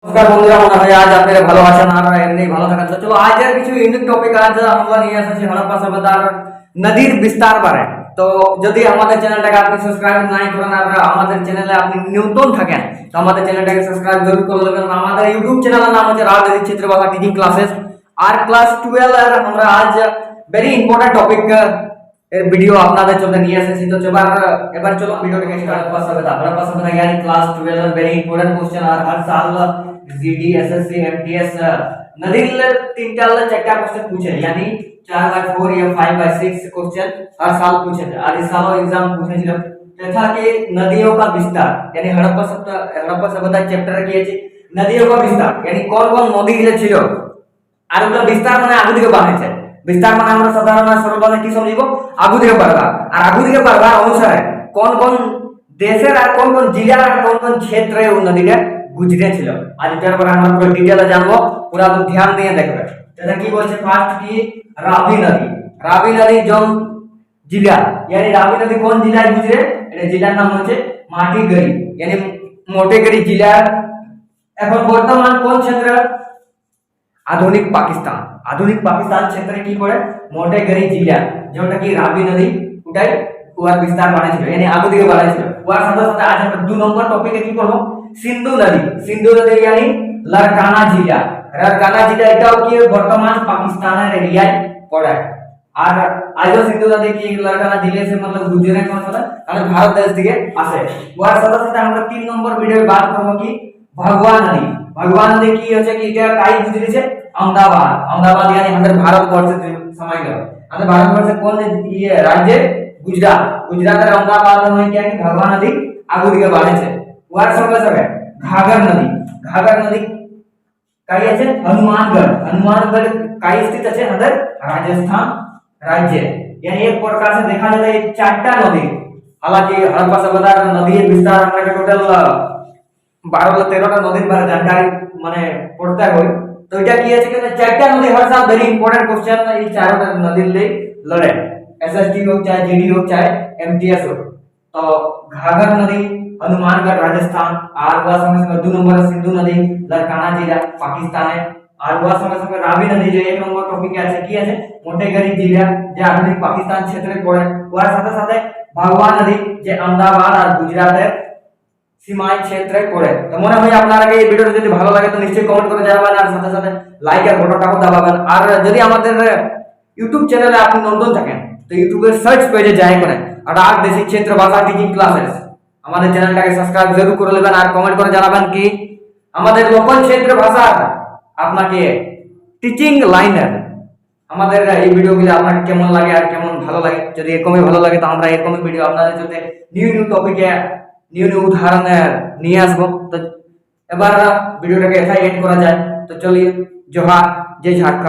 নমস্কার বন্ধুরা, মনে হয় আজ আপনারা ভালো আছেন আর এমনি ভালো থাকেন। তো চলো আজ আর কিছু ইউনিক টপিক আজ আমরা নিয়ে এসেছি হরপ্পা সভ্যতার নদীর বিস্তার বারে। তো যদি আমাদের চ্যানেলটাকে আপনি সাবস্ক্রাইব নাই করেন আর আমাদের চ্যানেলে আপনি নতুন থাকেন তো আমাদের চ্যানেলটাকে সাবস্ক্রাইব জরুর করে দেবেন। আমাদের ইউটিউব চ্যানেলের নাম হচ্ছে রাজনীতি ক্ষেত্রে ভাষা টিচিং ক্লাসেস আর ক্লাস 12 এর আমরা আজ ভেরি ইম্পর্টেন্ট টপিক এর ভিডিও আপনাদের জন্য নিয়ে এসেছি। তো এবার চলো ভিডিওটাকে স্টার্ট করতে হবে। হরপ্পা সভ্যতা यानी क्लास 12 এর ভেরি ইম্পর্টেন্ট क्वेश्चन আর हर साल जीडी एसएससी एमटीएस नदील तीन चार क्वेश्चन पूछे यानी 4/4 या 5/6 क्वेश्चन हर साल पूछे थे। और इस साल एग्जाम पूछे ছিল तथा कि नदियों का विस्तार यानी हड़प्पा सभ्यता चैप्टर কি আছে नदियों का विस्तार यानी কোন কোন নদী গুলো ছিল আর ওগুলো বিস্তার মানে আগু দিকে বাড়ছে। বিস্তার মানে আমরা সাধারণ সরলভাবে কি সমঝিব আগু দিকে বাড়বা। আর আগু দিকে বাড়বা অনুসারে কোন কোন দেশের আর কোন কোন জেলার আর কোন কোন ক্ষেত্রে ওই নদীটা গুজরে ছিল। আর এটার পরে আমরা পুরো ডিটেইলে জানবো, পুরো ধ্যান দিয়ে দেখবে। এটা কি বলছে ফার্স্ট কি রাবি নদী जोन जिला यानी रावी नदी कौन जिला गुजरे এটা জেলার নাম হচ্ছে মাটিগড়ি यानी মোটেগড়ি जिला। এখন বর্তমান কোন ক্ষেত্র আধুনিক পাকিস্তান ক্ষেত্রে কি পড়ে মোটেগড়ি जिला যেটা কি রাবি নদী ওটাই ওর বিস্তার বাড়াইছিল यानी আগু দিকে বাড়াইছিল। ওর সাথে সাথে আজ আমরা 2 নম্বর টপিকে কি করব সিন্ধু নদী यानी লারকানা जिला এটাও কি বর্তমান পাকিস্তানের এরিয়ায় পড়ে। আর আজও সিন্ধু নদী কি লারকানা जिले से मतलब गुजरे কোন কথা আমাদের ভারত দেশ থেকে আসে। ওর সাথে সাথে আমরা 3 নম্বর ভিডিওয়ে বাত করব কি ভগবান নদী কি হচ্ছে কি এটা কাই গুজরেছে अहमदाबाद यानी আমাদের ভারতবর্ষের সময়কাল আমাদের ভারতবর্ষের কোন রাজ্যে গুজরাটের अहमदाबाद में क्या कि भगवान नदी আগু দিকে বাড়ছে। ওর সঙ্গে সঙ্গে ঘাঘর নদী কাই আছে हनुमानगढ़ काई स्थित আছে আমাদের राजस्थान राज्य। यानी एक प्रकार से देखा जाए ये चारटा नदी हालांकि हड़प्पा सभ्यतार नदी विस्तार আমরা টোটাল 12-13টা নদীর বারে জানকারি মানে পড়তে হয়। তো এটা কি আছে कि चारटा नदी हर साल वेरी इंपॉर्टेंट क्वेश्चन এই চারটা নদীর লে লড়ে एसएसटी हो चाहे जीडी हो चाहे एमटीएस हो। तो घाघर नदी हनुमानगढ़ राजस्थान और वह समय 2 नंबर सिंधु नदी लारकाना जिला पाकिस्तान है। और वह समय रावी नदी जो 1 नंबर टॉपिक আছে কি আছে মোটেগড়ি जिला যে আধুনিক পাকিস্তান ক্ষেত্রে পড়ে। ওর সাথে সাথে ভগবান নদী যে अहमदाबाद আর গুজরাটের সীমায় ক্ষেত্রে পড়ে। তো মনে হয় আপনারা এই ভিডিওটা যদি ভালো লাগে তো নিশ্চয়ই কমেন্ট করে জানাবেন আর সাথে সাথে লাইক আর বাটনটাও দাবাবেন। আর যদি আমাদের ইউটিউব চ্যানেলে আপনি নতুন থাকেন তো ইউটিউবের সার্চ পেজে যাই করেন আর আগ দেশি ক্ষেত্র ভাষা টিচিং ক্লাসেস আমাদের চ্যানেলটাকে সাবস্ক্রাইব জরুর করে নেবেন আর কমেন্ট করে জানাবেন কি আমাদের লোকাল ক্ষেত্র ভাষা আপনাকে টিচিং লাইনের আমাদের এই ভিডিওগুলো আপনাকে কেমন লাগে আর কেমন ভালো লাগে। যদি এরকমই ভালো লাগে তো আমরা এরকমই ভিডিও আপনাদের জন্য নিউ টপিকে নিউ উদাহরণ নিয়ে আসবো। তো এবার ভিডিওটাকে এখানে এন্ড করা যায়। তো চলিए जोहार जय झारखंड।